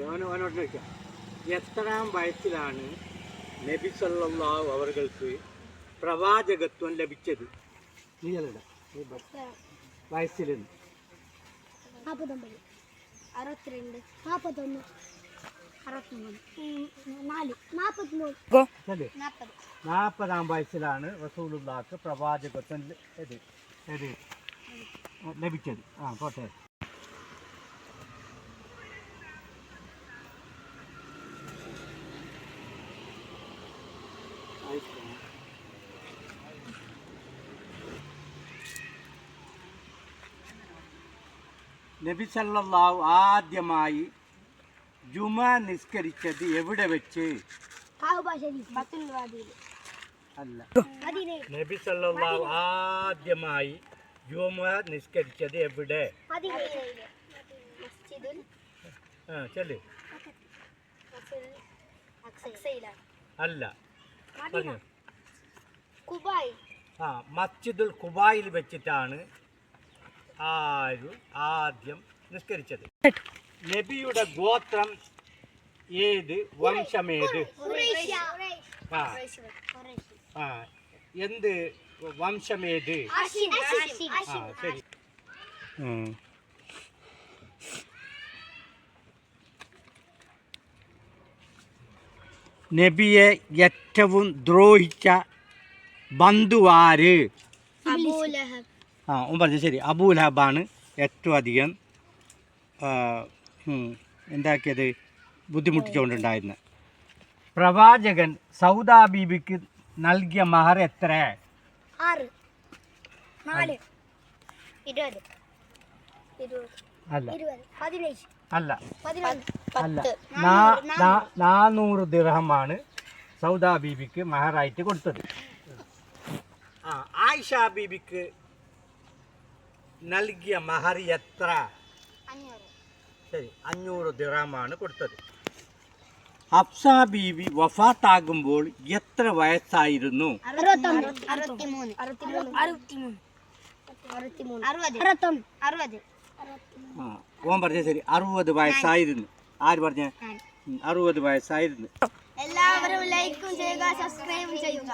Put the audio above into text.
അവനോട് ചോദിക്കാം, എത്രാം വയസ്സിലാണ് നബി സല്ലല്ലാഹു അവർക്ക് പ്രവാചകത്വം ലഭിച്ചത്? വയസ്സിൽ 49 62 41 63 40 വയസ്സിലാണ് റസൂലുള്ളാഹിക്ക് പ്രവാചകത്വം ലഭിച്ചത്. പോട്ടെ. നബി സല്ലല്ലാഹു ആദ്യമായി ജുമ നിസ്കരിച്ചത് എവിടെ വെച്ച്? അല്ല, നബി സല്ലല്ലാഹു ആദ്യമായി ജുമ നിസ്കരിച്ചത് എവിടെ? അല്ല, മസ്ജിദുൽ ഖുബായിൽ വെച്ചിട്ടാണ് ആദ്യം നിസ്കരിച്ചത്. നബിയുടെ ഗോത്രം ഏത്? വംശമേത്? എന്ത് വംശമേത്? ശരി. നബിയെ ഏറ്റവും ദ്രോഹിച്ച ബന്ധുവാര്? പറഞ്ഞു. ശരി, അബൂലഹബാണ് ഏറ്റവും അധികം എന്താക്കിയത്, ബുദ്ധിമുട്ടിച്ചുകൊണ്ടുണ്ടായിരുന്നത്. പ്രവാചകൻ സൗദാ ബീബിക്ക് നൽകിയ മഹർ എത്ര? അല്ല, 400 ദിർഹമാണ് സൗദാ ബീബിക്ക് മഹറായിട്ട് കൊടുത്തത്. ആയിഷ ബീബിക്ക് നൽകിയ മഹർ എത്ര? ശരി, 500 ദിർഹമാണ് കൊടുത്തത്. ഹഫ്സ ബീവി വഫാത്താകുമ്പോൾ എത്ര വയസ്സായിരുന്നു? 60 വയസ്സായിരുന്നു. ആര് പറഞ്ഞ? 60 വയസ്സായിരുന്നു. എല്ലാവരും ലൈക്കും ചെയ്യുക, സബ്സ്ക്രൈബ് ചെയ്യുക.